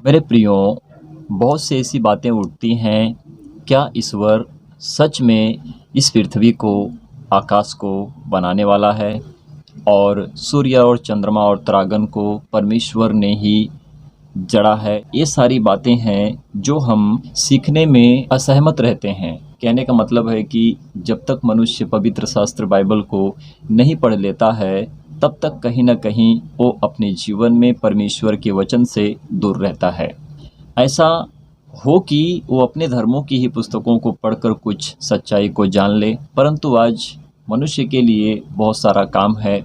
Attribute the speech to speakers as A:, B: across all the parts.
A: मेरे प्रियो, बहुत सी ऐसी बातें उठती हैं। क्या ईश्वर सच में इस पृथ्वी को, आकाश को बनाने वाला है और सूर्य और चंद्रमा और तारागण को परमेश्वर ने ही जड़ा है? ये सारी बातें हैं जो हम सीखने में असहमत रहते हैं। कहने का मतलब है कि जब तक मनुष्य पवित्र शास्त्र बाइबल को नहीं पढ़ लेता है, तब तक कहीं न कहीं वो अपने जीवन में परमेश्वर के वचन से दूर रहता है। ऐसा हो कि वो अपने धर्मों की ही पुस्तकों को पढ़कर कुछ सच्चाई को जान ले, परंतु आज मनुष्य के लिए बहुत सारा काम है।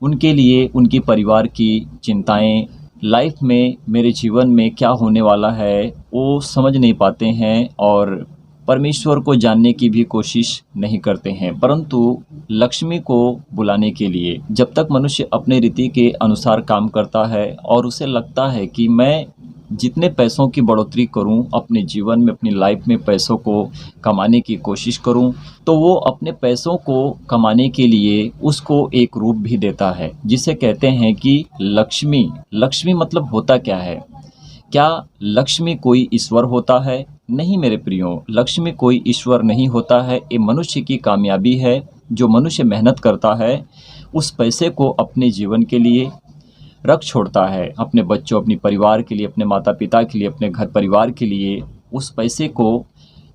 A: उनके लिए उनके परिवार की चिंताएं, लाइफ में, मेरे जीवन में क्या होने वाला है, वो समझ नहीं पाते हैं और परमेश्वर को जानने की भी कोशिश नहीं करते हैं। परंतु लक्ष्मी को बुलाने के लिए जब तक मनुष्य अपने रीति के अनुसार काम करता है और उसे लगता है कि मैं जितने पैसों की बढ़ोतरी करूं, अपने जीवन में, अपनी लाइफ में पैसों को कमाने की कोशिश करूं, तो वो अपने पैसों को कमाने के लिए उसको एक रूप भी देता है, जिसे कहते हैं कि लक्ष्मी। लक्ष्मी मतलब होता क्या है? क्या लक्ष्मी कोई ईश्वर होता है? नहीं मेरे प्रियो, लक्ष्मी कोई ईश्वर नहीं होता है। ये मनुष्य की कामयाबी है। जो मनुष्य मेहनत करता है, उस पैसे को अपने जीवन के लिए रख छोड़ता है, अपने बच्चों, अपने परिवार के लिए, अपने माता पिता के लिए, अपने घर परिवार के लिए, उस पैसे को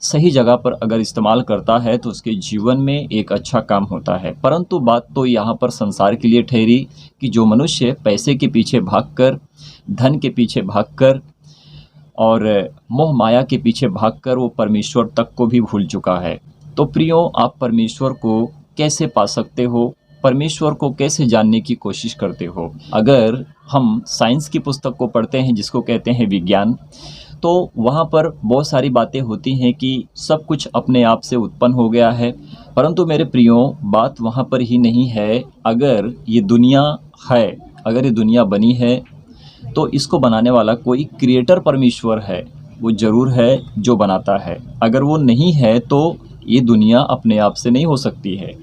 A: सही जगह पर अगर इस्तेमाल करता है तो उसके जीवन में एक अच्छा काम होता है। परंतु बात तो यहाँ पर संसार के लिए ठहरी कि जो मनुष्य पैसे के पीछे भागकर, धन के पीछे भागकर और मोह माया के पीछे भागकर वो परमेश्वर तक को भी भूल चुका है। तो प्रियो, आप परमेश्वर को कैसे पा सकते हो? परमेश्वर को कैसे जानने की कोशिश करते हो? अगर हम साइंस की पुस्तक को पढ़ते हैं, जिसको कहते हैं विज्ञान, तो वहाँ पर बहुत सारी बातें होती हैं कि सब कुछ अपने आप से उत्पन्न हो गया है। परंतु मेरे प्रियो, बात वहाँ पर ही नहीं है। अगर ये दुनिया है, अगर ये दुनिया बनी है, तो इसको बनाने वाला कोई क्रिएटर परमेश्वर है। वो ज़रूर है जो बनाता है। अगर वो नहीं है तो ये दुनिया अपने आप से नहीं हो सकती है।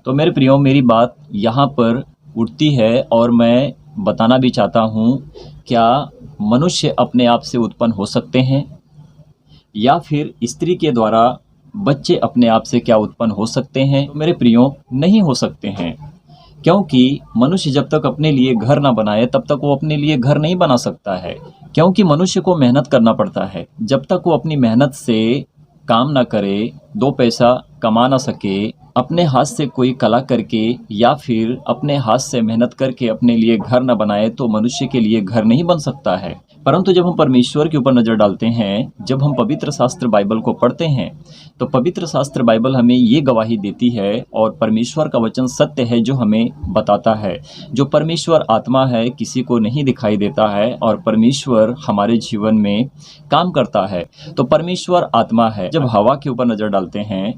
A: तो मेरे प्रियो, मेरी बात यहाँ पर उठती है और मैं बताना भी चाहता हूँ, क्या मनुष्य अपने आप से उत्पन्न हो सकते हैं? या फिर स्त्री के द्वारा बच्चे अपने आप से क्या उत्पन्न हो सकते हैं? तो मेरे प्रियो, नहीं हो सकते हैं। क्योंकि मनुष्य जब तक अपने लिए घर ना बनाए, तब तक वो अपने लिए घर नहीं बना सकता है। क्योंकि मनुष्य को मेहनत करना पड़ता है। जब तक वो अपनी मेहनत से काम ना करे, दो पैसा कमा ना सके, अपने हाथ से कोई कला करके या फिर अपने हाथ से मेहनत करके अपने लिए घर न बनाए, तो मनुष्य के लिए घर नहीं बन सकता है। परंतु जब हम परमेश्वर के ऊपर नज़र डालते हैं, जब हम पवित्र शास्त्र बाइबल को पढ़ते हैं, तो पवित्र शास्त्र बाइबल हमें ये गवाही देती है और परमेश्वर का वचन सत्य है जो हमें बताता है। जो परमेश्वर आत्मा है, किसी को नहीं दिखाई देता है और परमेश्वर हमारे जीवन में काम करता है। तो परमेश्वर आत्मा है। जब हवा के ऊपर नज़र डालते हैं,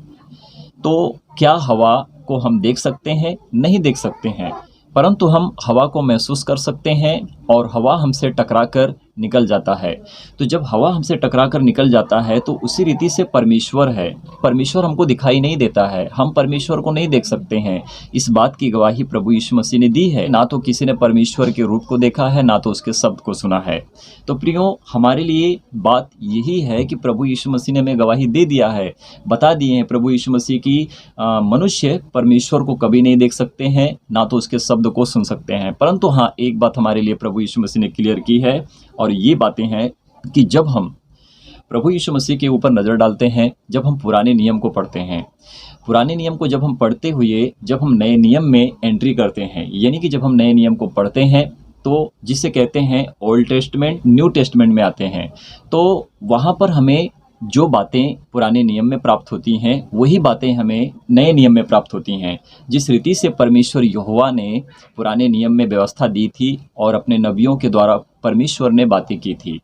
A: तो क्या हवा को हम देख सकते हैं? नहीं देख सकते हैं। परंतु हम हवा को महसूस कर सकते हैं और हवा हमसे टकराकर निकल जाता है। तो जब हवा हमसे टकराकर निकल जाता है, तो उसी रीति से परमेश्वर है। परमेश्वर हमको दिखाई नहीं देता है, हम परमेश्वर को नहीं देख सकते हैं। इस बात की गवाही प्रभु यीशु मसीह ने दी है। ना तो किसी ने परमेश्वर के रूप को देखा है, ना तो उसके शब्द को सुना है। तो प्रियो, हमारे लिए बात यही है कि प्रभु यीशु मसीह ने हमें गवाही दे दिया है, बता दिए हैं प्रभु यीशु मसीह की मनुष्य परमेश्वर को कभी नहीं देख सकते हैं, ना तो उसके शब्द को सुन सकते हैं। परंतु हाँ, एक बात हमारे लिए प्रभु यीशु मसीह ने क्लियर की है और ये बातें हैं कि जब हम प्रभु यीशु मसीह के ऊपर नज़र डालते हैं, जब हम पुराने नियम को पढ़ते हैं, पुराने नियम को जब हम पढ़ते हुए जब हम नए नियम में एंट्री करते हैं, यानी कि जब हम नए नियम को पढ़ते हैं, तो जिसे कहते हैं ओल्ड टेस्टमेंट, न्यू टेस्टमेंट में आते हैं, तो वहाँ पर हमें जो बातें पुराने नियम में प्राप्त होती हैं, वही बातें हमें नए नियम में प्राप्त होती हैं। जिस रीति से परमेश्वर यहोवा ने पुराने नियम में व्यवस्था दी थी और अपने नबियों के द्वारा परमेश्वर ने बातें की थी,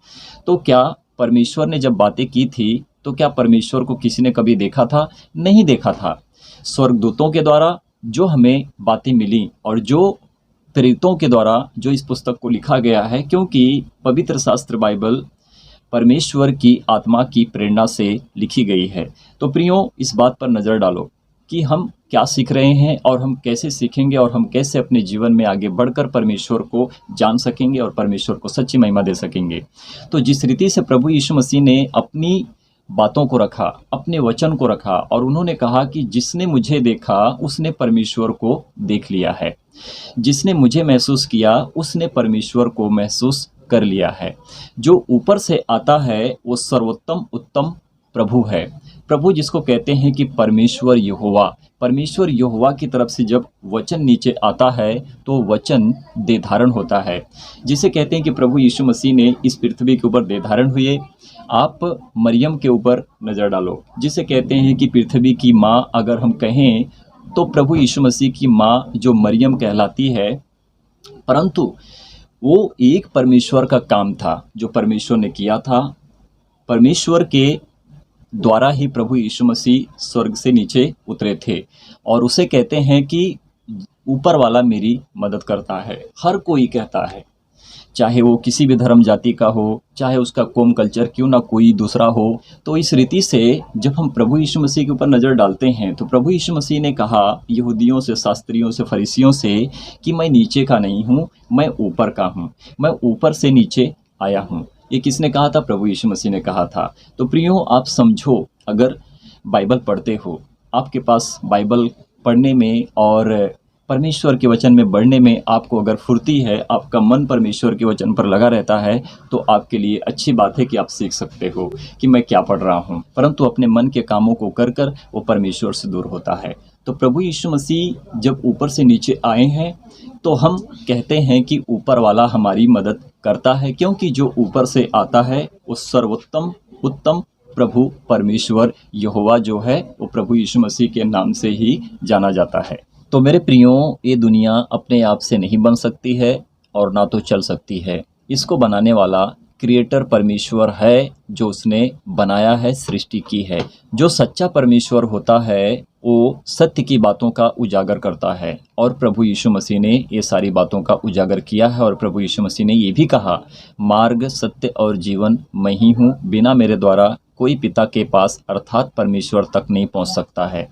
A: तो क्या परमेश्वर ने जब बातें की थी, तो क्या परमेश्वर को किसी ने कभी देखा था? नहीं देखा था। स्वर्गदूतों के द्वारा जो हमें बातें मिली और जो प्रेरितों के द्वारा जो इस पुस्तक को लिखा गया है, क्योंकि पवित्र शास्त्र बाइबल परमेश्वर की आत्मा की प्रेरणा से लिखी गई है। तो प्रियो, इस बात पर नज़र डालो कि हम क्या सीख रहे हैं और हम कैसे सीखेंगे और हम कैसे अपने जीवन में आगे बढ़कर परमेश्वर को जान सकेंगे और परमेश्वर को सच्ची महिमा दे सकेंगे। तो जिस रीति से प्रभु यीशु मसीह ने अपनी बातों को रखा, अपने वचन को रखा और उन्होंने कहा कि जिसने मुझे देखा उसने परमेश्वर को देख लिया है। जिसने मुझे महसूस किया उसने परमेश्वर को महसूस कर लिया है। जो ऊपर से आता है वो सर्वोत्तम उत्तम प्रभु है। प्रभु जिसको कहते हैं कि परमेश्वर यहोवा की तरफ से जब वचन नीचे आता है तो वचन देधारण होता है। जिसे कहते हैं कि प्रभु यीशु मसीह ने इस पृथ्वी के ऊपर देधारण हुए। आप मरियम के ऊपर नज़र डालो, जिसे कहते हैं कि पृथ्वी की माँ अगर हम कहें तो प्रभु यीशु मसीह की माँ जो मरियम कहलाती है, परंतु वो एक परमेश्वर का काम था जो परमेश्वर ने किया था। परमेश्वर के द्वारा ही प्रभु यीशु मसीह स्वर्ग से नीचे उतरे थे और उसे कहते हैं कि ऊपर वाला मेरी मदद करता है। हर कोई कहता है, चाहे वो किसी भी धर्म जाति का हो, चाहे उसका कौम कल्चर क्यों ना कोई दूसरा हो। तो इस रीति से जब हम प्रभु यीशु मसीह के ऊपर नज़र डालते हैं तो प्रभु यीशु मसीह ने कहा यहूदियों से, शास्त्रियों से, फरीसियों से कि मैं नीचे का नहीं हूँ, मैं ऊपर का हूँ, मैं ऊपर से नीचे आया हूँ। ये किसने कहा था? प्रभु यीशु मसीह ने कहा था। तो प्रियो, आप समझो, अगर बाइबल पढ़ते हो, आपके पास बाइबल पढ़ने में और परमेश्वर के वचन में बढ़ने में आपको अगर फुर्ती है, आपका मन परमेश्वर के वचन पर लगा रहता है, तो आपके लिए अच्छी बात है कि आप सीख सकते हो कि मैं क्या पढ़ रहा हूँ। परंतु अपने मन के कामों को कर कर वो परमेश्वर से दूर होता है। तो प्रभु यीशु मसीह जब ऊपर से नीचे आए हैं तो हम कहते हैं कि ऊपर वाला हमारी मदद करता है, क्योंकि जो ऊपर से आता है वो सर्वोत्तम उत्तम प्रभु परमेश्वर यहोवा जो है वो प्रभु यीशु मसीह के नाम से ही जाना जाता है। तो मेरे प्रियो, ये दुनिया अपने आप से नहीं बन सकती है और ना तो चल सकती है। इसको बनाने वाला क्रिएटर परमेश्वर है, जो उसने बनाया है, सृष्टि की है। जो सच्चा परमेश्वर होता है वो सत्य की बातों का उजागर करता है और प्रभु यीशु मसीह ने ये सारी बातों का उजागर किया है। और प्रभु यीशु मसीह ने ये भी कहा, मार्ग, सत्य और जीवन मैं ही हूँ, बिना मेरे द्वारा कोई पिता के पास अर्थात परमेश्वर तक नहीं पहुँच सकता है।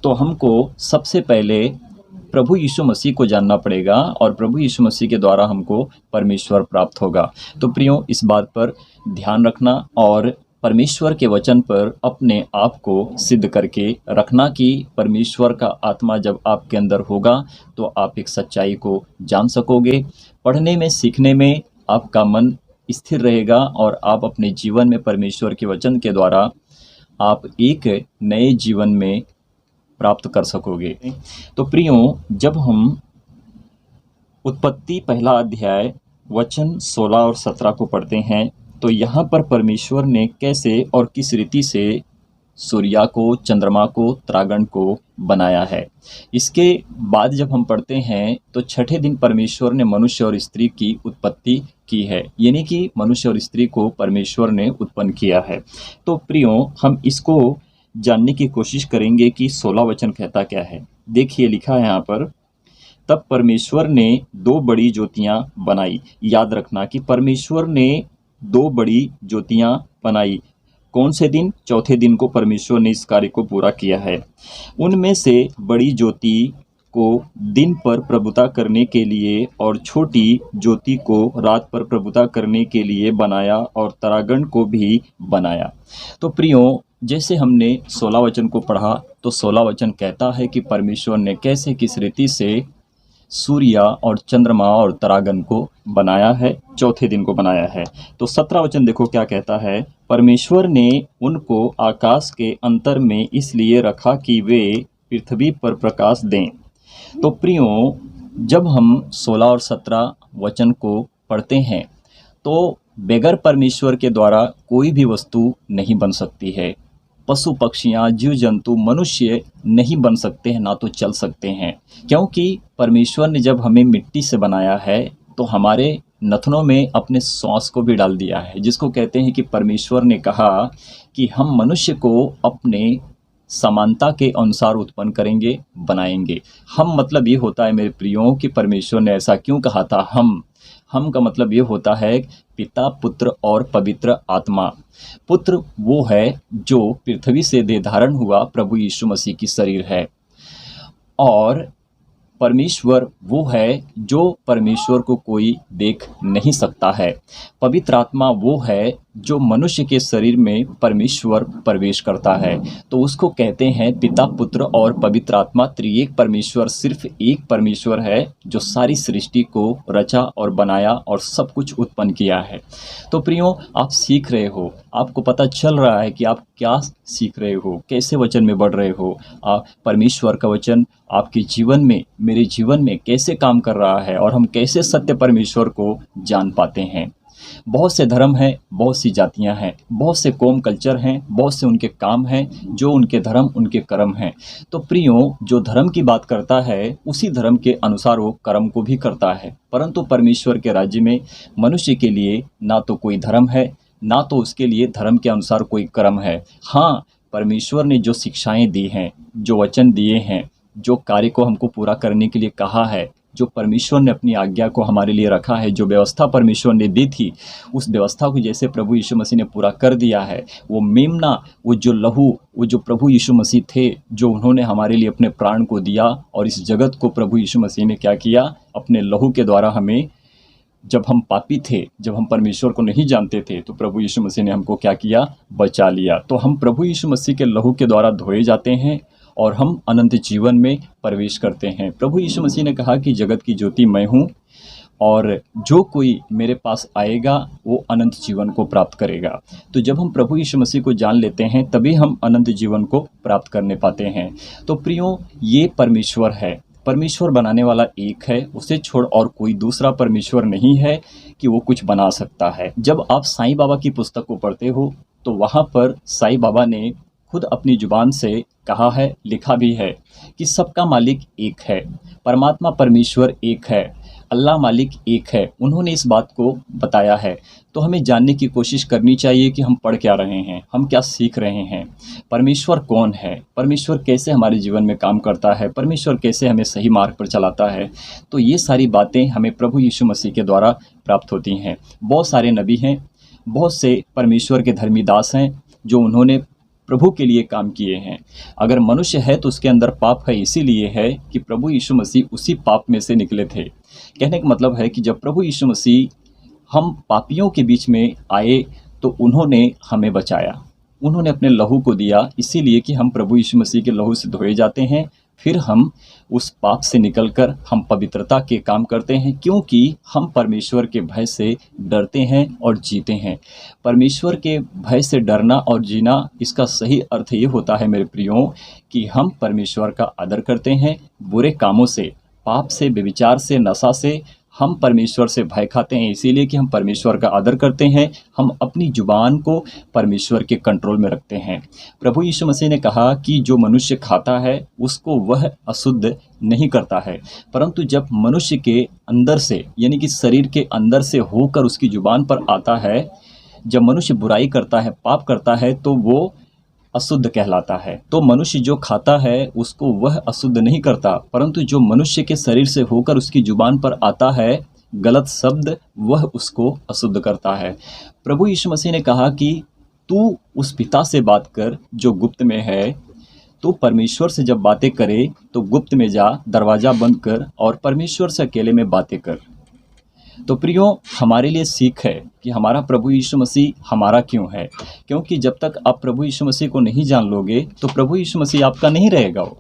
A: तो हमको सबसे पहले प्रभु यीशु मसीह को जानना पड़ेगा और प्रभु यीशु मसीह के द्वारा हमको परमेश्वर प्राप्त होगा। तो प्रियो, इस बात पर ध्यान रखना और परमेश्वर के वचन पर अपने आप को सिद्ध करके रखना कि परमेश्वर का आत्मा जब आपके अंदर होगा तो आप एक सच्चाई को जान सकोगे। पढ़ने में, सीखने में आपका मन स्थिर रहेगा और आप अपने जीवन में परमेश्वर के वचन के द्वारा आप एक नए जीवन में प्राप्त कर सकोगे। तो प्रियो, जब हम उत्पत्ति पहला अध्याय वचन 16 और 17 को पढ़ते हैं तो यहाँ पर परमेश्वर ने कैसे और किस रीति से सूर्य को, चंद्रमा को, तारागण को बनाया है। इसके बाद जब हम पढ़ते हैं तो छठे दिन परमेश्वर ने मनुष्य और स्त्री की उत्पत्ति की है, यानी कि मनुष्य और स्त्री को परमेश्वर ने उत्पन्न किया है। तो प्रियो, हम इसको जानने की कोशिश करेंगे कि 16 वचन कहता क्या है। देखिए, लिखा है यहाँ पर, तब परमेश्वर ने 2 बड़ी ज्योतियाँ बनाई। याद रखना कि परमेश्वर ने 2 बड़ी ज्योतियाँ बनाई। कौन से दिन? चौथे दिन को परमेश्वर ने इस कार्य को पूरा किया है। उनमें से बड़ी ज्योति को दिन पर प्रभुता करने के लिए और छोटी ज्योति को रात पर प्रभुता करने के लिए बनाया और तारागण को भी बनाया। तो प्रियो, जैसे हमने 16 वचन को पढ़ा तो 16 वचन कहता है कि परमेश्वर ने कैसे किस रीति से सूर्य और चंद्रमा और तारागण को बनाया है, चौथे दिन को बनाया है। तो 17 वचन देखो क्या कहता है, परमेश्वर ने उनको आकाश के अंतर में इसलिए रखा कि वे पृथ्वी पर प्रकाश दें। तो प्रियो, जब हम 16 और 17 वचन को पढ़ते हैं तो बगैर परमेश्वर के द्वारा कोई भी वस्तु नहीं बन सकती है। पशु पक्षियाँ, जीव जंतु, मनुष्य नहीं बन सकते हैं, ना तो चल सकते हैं, क्योंकि परमेश्वर ने जब हमें मिट्टी से बनाया है तो हमारे नथनों में अपने श्वास को भी डाल दिया है, जिसको कहते हैं कि परमेश्वर ने कहा कि हम मनुष्य को अपने समानता के अनुसार उत्पन्न करेंगे, बनाएंगे। हम मतलब ये होता है मेरे प्रियो कि परमेश्वर ने ऐसा क्यों कहा था। हम का मतलब ये होता है पिता, पुत्र और पवित्र आत्मा। पुत्र वो है जो पृथ्वी से देह धारण हुआ प्रभु यीशु मसीह की शरीर है, और परमेश्वर वो है जो परमेश्वर को कोई देख नहीं सकता है। पवित्र आत्मा वो है जो मनुष्य के शरीर में परमेश्वर प्रवेश करता है। तो उसको कहते हैं पिता, पुत्र और पवित्र आत्मा त्रिएक परमेश्वर सिर्फ एक परमेश्वर है जो सारी सृष्टि को रचा और बनाया और सब कुछ उत्पन्न किया है। तो प्रियो, आप सीख रहे हो, आपको पता चल रहा है कि आप क्या सीख रहे हो, कैसे वचन में बढ़ रहे हो। परमेश्वर का वचन आपके जीवन में, मेरे जीवन में कैसे काम कर रहा है और हम कैसे सत्य परमेश्वर को जान पाते हैं। बहुत से धर्म हैं, बहुत सी जातियां हैं, बहुत से कौम कल्चर हैं, बहुत से उनके काम हैं, जो उनके धर्म, उनके कर्म हैं। तो प्रियो, जो धर्म की बात करता है उसी धर्म के अनुसार वो कर्म को भी करता है। परंतु परमेश्वर के राज्य में मनुष्य के लिए ना तो कोई धर्म है, ना तो उसके लिए धर्म के अनुसार कोई कर्म है। हाँ, परमेश्वर ने जो शिक्षाएं दी हैं, जो वचन दिए हैं, जो कार्य को हमको पूरा करने के लिए कहा है, जो परमेश्वर ने अपनी आज्ञा को हमारे लिए रखा है, जो व्यवस्था परमेश्वर ने दी थी, उस व्यवस्था को जैसे प्रभु यीशु मसीह ने पूरा कर दिया है। वो मेमना, वो जो लहू, वो जो प्रभु यीशु मसीह थे, जो उन्होंने हमारे लिए अपने प्राण को दिया, और इस जगत को प्रभु यीशु मसीह ने क्या किया, अपने लहू के द्वारा हमें, जब हम पापी थे, जब हम परमेश्वर को नहीं जानते थे, तो प्रभु यीशु मसीह ने हमको क्या किया, बचा लिया। तो हम प्रभु यीशु मसीह के लहू के द्वारा धोए जाते हैं और हम अनंत जीवन में प्रवेश करते हैं। प्रभु यीशु मसीह ने कहा कि जगत की ज्योति मैं हूँ और जो कोई मेरे पास आएगा वो अनंत जीवन को प्राप्त करेगा। तो जब हम प्रभु यीशु मसीह को जान लेते हैं तभी हम अनंत जीवन को प्राप्त करने पाते हैं। तो प्रियो, ये परमेश्वर है, परमेश्वर बनाने वाला एक है, उसे छोड़ और कोई दूसरा परमेश्वर नहीं है कि वो कुछ बना सकता है। जब आप साईं बाबा की पुस्तक को पढ़ते हो तो वहाँ पर साईं बाबा ने खुद अपनी जुबान से कहा है, लिखा भी है कि सबका मालिक एक है, परमात्मा परमेश्वर एक है, अल्लाह मालिक एक है। उन्होंने इस बात को बताया है। तो हमें जानने की कोशिश करनी चाहिए कि हम पढ़ क्या रहे हैं, हम क्या सीख रहे हैं, परमेश्वर कौन है, परमेश्वर कैसे हमारे जीवन में काम करता है, परमेश्वर कैसे हमें सही मार्ग पर चलाता है। तो ये सारी बातें हमें प्रभु यीशु मसीह के द्वारा प्राप्त होती हैं। बहुत सारे नबी हैं, बहुत से परमेश्वर के धर्मी दास हैं जो उन्होंने प्रभु के लिए काम किए हैं। अगर मनुष्य है तो उसके अंदर पाप है, इसीलिए है कि प्रभु यीशु मसीह उसी पाप में से निकले थे। कहने का मतलब है कि जब प्रभु यीशु मसीह हम पापियों के बीच में आए तो उन्होंने हमें बचाया, उन्होंने अपने लहू को दिया, इसीलिए कि हम प्रभु यीशु मसीह के लहू से धोए जाते हैं। फिर हम उस पाप से निकलकर हम पवित्रता के काम करते हैं, क्योंकि हम परमेश्वर के भय से डरते हैं और जीते हैं। परमेश्वर के भय से डरना और जीना, इसका सही अर्थ ये होता है मेरे प्रियो कि हम परमेश्वर का आदर करते हैं। बुरे कामों से, पाप से, व्यभिचार से, नशा से हम परमेश्वर से भय खाते हैं, इसीलिए कि हम परमेश्वर का आदर करते हैं। हम अपनी जुबान को परमेश्वर के कंट्रोल में रखते हैं। प्रभु यीशु मसीह ने कहा कि जो मनुष्य खाता है उसको वह अशुद्ध नहीं करता है, परंतु जब मनुष्य के अंदर से, यानी कि शरीर के अंदर से होकर उसकी जुबान पर आता है, जब मनुष्य बुराई करता है, पाप करता है, तो वो अशुद्ध कहलाता है। तो मनुष्य जो खाता है उसको वह अशुद्ध नहीं करता, परंतु जो मनुष्य के शरीर से होकर उसकी जुबान पर आता है गलत शब्द, वह उसको अशुद्ध करता है। प्रभु यीशु मसीह ने कहा कि तू उस पिता से बात कर जो गुप्त में है, तो परमेश्वर से जब बातें करे तो गुप्त में जा, दरवाज़ा बंद कर और परमेश्वर से अकेले में बातें कर। तो प्रियो, हमारे लिए सीख है कि हमारा प्रभु यीशु मसीह हमारा क्यों है, क्योंकि जब तक आप प्रभु यीशु मसीह को नहीं जान लोगे तो प्रभु यीशु मसीह आपका नहीं रहेगा। वो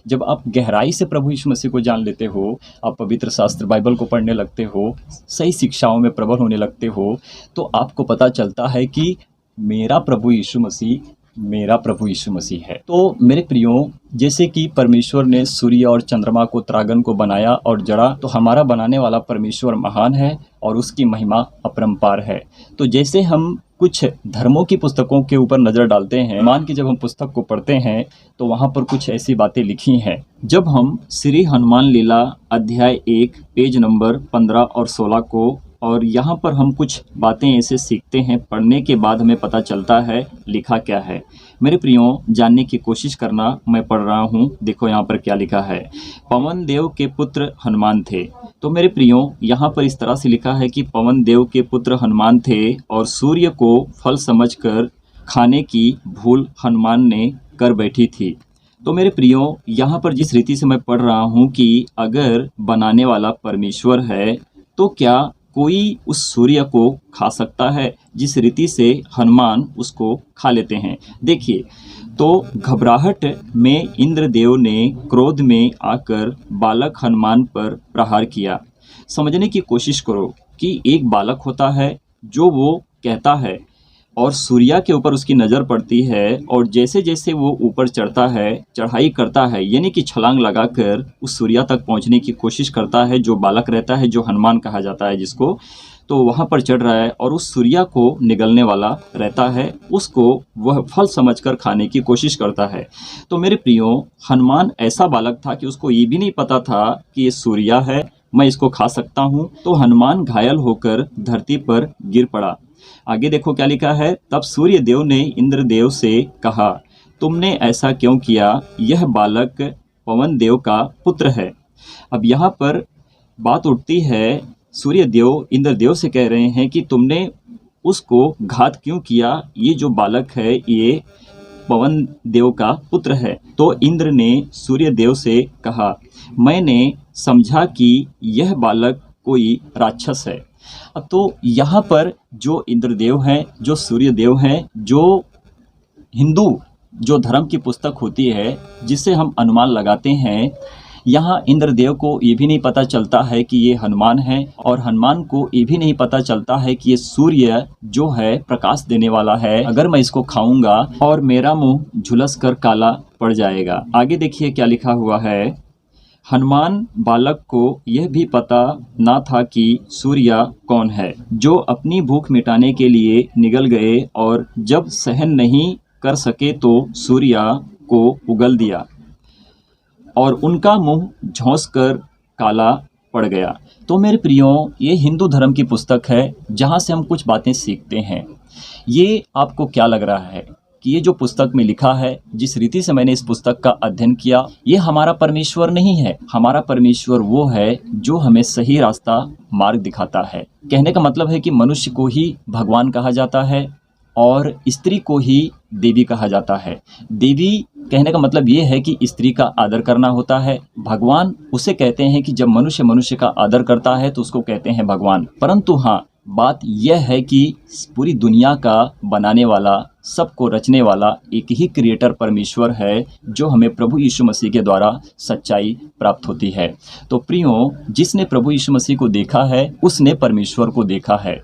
A: जब आप गहराई से प्रभु यीशु मसीह को जान लेते हो, आप पवित्र शास्त्र बाइबल को पढ़ने लगते हो, सही शिक्षाओं में प्रबल होने लगते हो, तो आपको पता चलता है कि मेरा प्रभु यीशु मसीह है। तो मेरे प्रियो, जैसे कि परमेश्वर ने सूर्य और चंद्रमा को, त्रागन को बनाया और जड़ा, तो हमारा बनाने वाला परमेश्वर महान है और उसकी महिमा अपरंपार है। तो जैसे हम कुछ धर्मों की पुस्तकों के ऊपर नज़र डालते हैं, मान के जब हम पुस्तक को पढ़ते हैं तो वहाँ पर कुछ ऐसी बातें लिखी हैं। जब हम श्री हनुमान लीला अध्याय 1 पेज नंबर 15 और 16 को, और यहाँ पर हम कुछ बातें ऐसे सीखते हैं, पढ़ने के बाद हमें पता चलता है लिखा क्या है। मेरे प्रियो, जानने की कोशिश करना, मैं पढ़ रहा हूँ। देखो यहाँ पर क्या लिखा है। पवन देव के पुत्र हनुमान थे। तो मेरे प्रियो, यहाँ पर इस तरह से लिखा है कि पवन देव के पुत्र हनुमान थे और सूर्य को फल समझकर खाने की भूल हनुमान ने कर बैठी थी। तो मेरे प्रियो, यहाँ पर जिस रीति से मैं पढ़ रहा हूँ कि अगर बनाने वाला परमेश्वर है, तो क्या कोई उस सूर्य को खा सकता है? जिस रीति से हनुमान उसको खा लेते हैं। देखिए, तो घबराहट में इंद्रदेव ने क्रोध में आकर बालक हनुमान पर प्रहार किया। समझने की कोशिश करो कि एक बालक होता है जो वो कहता है और सूर्या के ऊपर उसकी नज़र पड़ती है और जैसे-जैसे वो ऊपर चढ़ता है, चढ़ाई करता है, यानी कि छलांग लगाकर उस सूर्या तक पहुंचने की कोशिश करता है, जो बालक रहता है, जो हनुमान कहा जाता है जिसको, तो वहाँ पर चढ़ रहा है और उस सूर्या को निगलने वाला रहता है, उसको वह फल समझकर खाने की कोशिश करता है। तो मेरे प्रियो, हनुमान ऐसा बालक था कि उसको ये भी नहीं पता था कि ये सूर्या है, मैं इसको खा सकता हूँ। तो हनुमान घायल होकर धरती पर गिर पड़ा। आगे देखो क्या लिखा है, तब सूर्य देव ने इंद्रदेव से कहा, तुमने ऐसा क्यों किया? यह बालक पवन देव का पुत्र है। अब यहाँ पर बात उठती है, सूर्य देव इंद्रदेव से कह रहे हैं कि तुमने उसको घात क्यों किया? ये जो बालक है ये पवन देव का पुत्र है। तो इंद्र ने सूर्य देव से कहा, मैंने समझा कि यह बालक कोई राक्षस है। अब तो यहाँ पर जो इंद्रदेव हैं, जो सूर्य देव हैं, जो हिंदू जो धर्म की पुस्तक होती है जिससे हम अनुमान लगाते हैं, यहाँ इंद्रदेव को ये भी नहीं पता चलता है कि ये हनुमान है और हनुमान को ये भी नहीं पता चलता है कि ये सूर्य जो है प्रकाश देने वाला है, अगर मैं इसको खाऊंगा और मेरा मुंह झुलस कर काला पड़ जाएगा। आगे देखिए क्या लिखा हुआ है, हनुमान बालक को यह भी पता ना था कि सूर्या कौन है, जो अपनी भूख मिटाने के लिए निगल गए और जब सहन नहीं कर सके तो सूर्या को उगल दिया और उनका मुंह झोंस कर काला पड़ गया। तो मेरे प्रियो, ये हिंदू धर्म की पुस्तक है जहाँ से हम कुछ बातें सीखते हैं। ये आपको क्या लग रहा है कि ये जो पुस्तक में लिखा है, जिस रीति से मैंने इस पुस्तक का अध्ययन किया, ये हमारा परमेश्वर नहीं है। हमारा परमेश्वर वो है जो हमें सही रास्ता मार्ग दिखाता है। कहने का मतलब है कि मनुष्य को ही भगवान कहा जाता है और स्त्री को ही देवी कहा जाता है। देवी कहने का मतलब ये है कि स्त्री का आदर करना होता है। भगवान उसे कहते हैं कि जब मनुष्य मनुष्य का आदर करता है तो उसको कहते हैं भगवान। परंतु हाँ, बात यह है कि पूरी दुनिया का बनाने वाला, सबको रचने वाला एक ही क्रिएटर परमेश्वर है, जो हमें प्रभु यीशु मसीह के द्वारा सच्चाई प्राप्त होती है। तो प्रियो, जिसने प्रभु यीशु मसीह को देखा है उसने परमेश्वर को देखा है।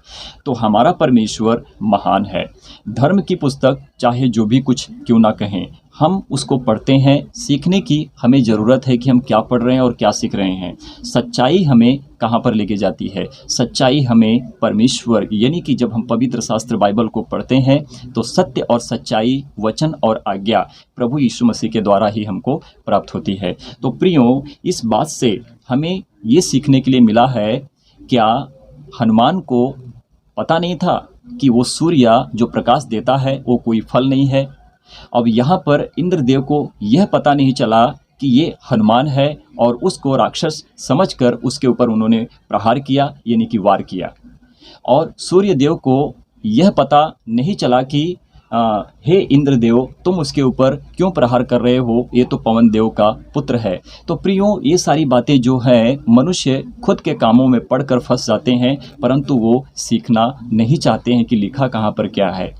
A: तो हमारा परमेश्वर महान है। धर्म की पुस्तक चाहे जो भी कुछ क्यों ना कहें, हम उसको पढ़ते हैं। सीखने की हमें ज़रूरत है कि हम क्या पढ़ रहे हैं और क्या सीख रहे हैं। सच्चाई हमें कहाँ पर लेके जाती है? सच्चाई हमें परमेश्वर, यानी कि जब हम पवित्र शास्त्र बाइबल को पढ़ते हैं तो सत्य और सच्चाई, वचन और आज्ञा प्रभु यीशु मसीह के द्वारा ही हमको प्राप्त होती है। तो प्रियो, इस बात से हमें ये सीखने के लिए मिला है, क्या हनुमान को पता नहीं था कि वो सूर्य जो प्रकाश देता है वो कोई फल नहीं है? अब यहाँ पर इंद्रदेव को यह पता नहीं चला कि ये हनुमान है और उसको राक्षस समझकर उसके ऊपर उन्होंने प्रहार किया, यानी कि वार किया। और सूर्यदेव को यह पता नहीं चला कि हे इंद्रदेव, तुम उसके ऊपर क्यों प्रहार कर रहे हो, ये तो पवन देव का पुत्र है। तो प्रियो, ये सारी बातें जो हैं, मनुष्य खुद के कामों में पढ़कर फंस जाते हैं, परंतु वो सीखना नहीं चाहते हैं कि लिखा कहाँ पर क्या है।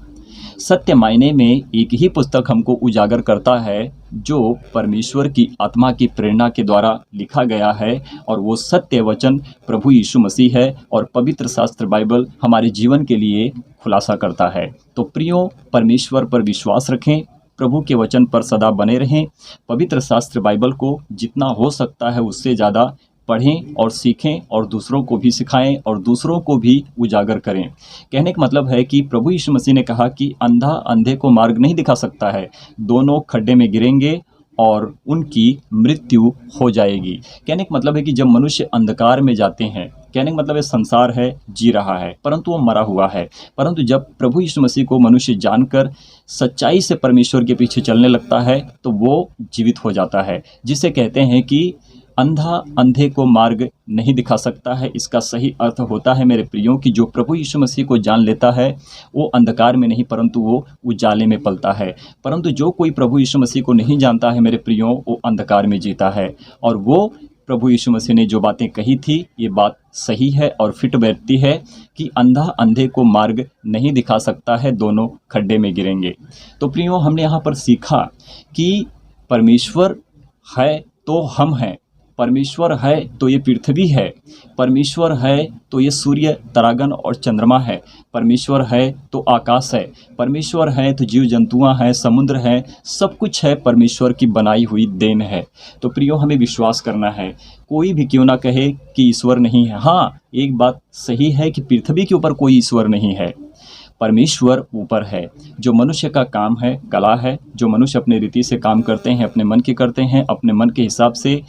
A: सत्य मायने में एक ही पुस्तक हमको उजागर करता है जो परमेश्वर की आत्मा की प्रेरणा के द्वारा लिखा गया है, और वो सत्य वचन प्रभु यीशु मसीह है और पवित्र शास्त्र बाइबल हमारे जीवन के लिए खुलासा करता है। तो प्रियो, परमेश्वर पर विश्वास रखें, प्रभु के वचन पर सदा बने रहें। पवित्र शास्त्र बाइबल को जितना हो सकता है उससे ज़्यादा पढ़ें और सीखें और दूसरों को भी सिखाएं और दूसरों को भी उजागर करें। कहने का मतलब है कि प्रभु यीशु मसीह ने कहा कि अंधा अंधे को मार्ग नहीं दिखा सकता है, दोनों खड्डे में गिरेंगे और उनकी मृत्यु हो जाएगी। कहने का मतलब है कि जब मनुष्य अंधकार में जाते हैं, कहने का मतलब है संसार है, जी रहा है, परंतु वो मरा हुआ है। परंतु जब प्रभु यीशु मसीह को मनुष्य जानकर सच्चाई से परमेश्वर के पीछे चलने लगता है तो वो जीवित हो जाता है, जिसे कहते हैं कि अंधा अंधे को मार्ग नहीं दिखा सकता है। इसका सही अर्थ होता है मेरे प्रियो कि जो प्रभु यीशु मसीह को जान लेता है वो अंधकार में नहीं परंतु वो उजाले में पलता है। परंतु जो कोई प्रभु यीशु मसीह को नहीं जानता है मेरे प्रियो, वो अंधकार में जीता है। और वो प्रभु यीशु मसीह ने जो बातें कही थी ये बात सही है और फिट बैठती है कि अंधा अंधे को मार्ग नहीं दिखा सकता है, दोनों खड्डे में गिरेंगे। तो प्रियो, हमने यहाँ पर सीखा कि परमेश्वर है तो हम हैं, परमेश्वर है तो ये पृथ्वी है, परमेश्वर है तो ये सूर्य तारागण और चंद्रमा है, परमेश्वर है तो आकाश है, परमेश्वर है तो जीव जंतुआं हैं, समुद्र है, सब कुछ है परमेश्वर की बनाई हुई देन है। तो प्रियो, हमें विश्वास करना है। कोई भी क्यों ना कहे कि ईश्वर नहीं है, हाँ एक बात सही है कि पृथ्वी के ऊपर कोई ईश्वर नहीं है, परमेश्वर ऊपर है। जो मनुष्य का काम है, कला है, जो मनुष्य अपने रीति से काम करते हैं, अपने मन के करते हैं, अपने मन के हिसाब से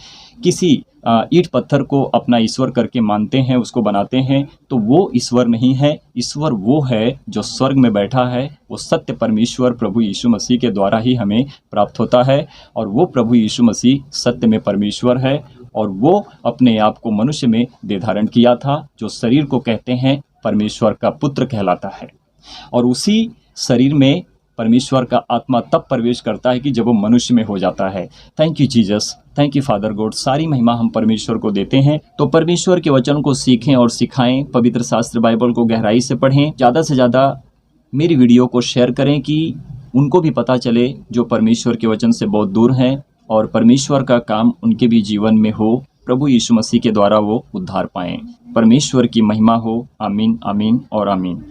A: किसी ईंट पत्थर को अपना ईश्वर करके मानते हैं, उसको बनाते हैं, तो वो ईश्वर नहीं है। ईश्वर वो है जो स्वर्ग में बैठा है। वो सत्य परमेश्वर प्रभु यीशु मसीह के द्वारा ही हमें प्राप्त होता है। और वो प्रभु यीशु मसीह सत्य में परमेश्वर है और वो अपने आप को मनुष्य में दे धारण किया था, जो शरीर को कहते हैं परमेश्वर का पुत्र कहलाता है। और उसी शरीर में परमेश्वर का आत्मा तब प्रवेश करता है कि जब वो मनुष्य में हो जाता है। Thank you Jesus, thank you father God. सारी महिमा हम परमेश्वर को देते हैं। तो परमेश्वर के वचन को सीखें और सिखाएं, पवित्र शास्त्र बाइबल को गहराई से पढ़ें, ज़्यादा से ज़्यादा मेरी वीडियो को शेयर करें कि उनको भी पता चले जो परमेश्वर के वचन से बहुत दूर हैं और परमेश्वर का काम उनके भी जीवन में हो, प्रभु यीशु मसीह के द्वारा वो उद्धार पाएं। परमेश्वर की महिमा हो। आमीन, आमीन और आमीन।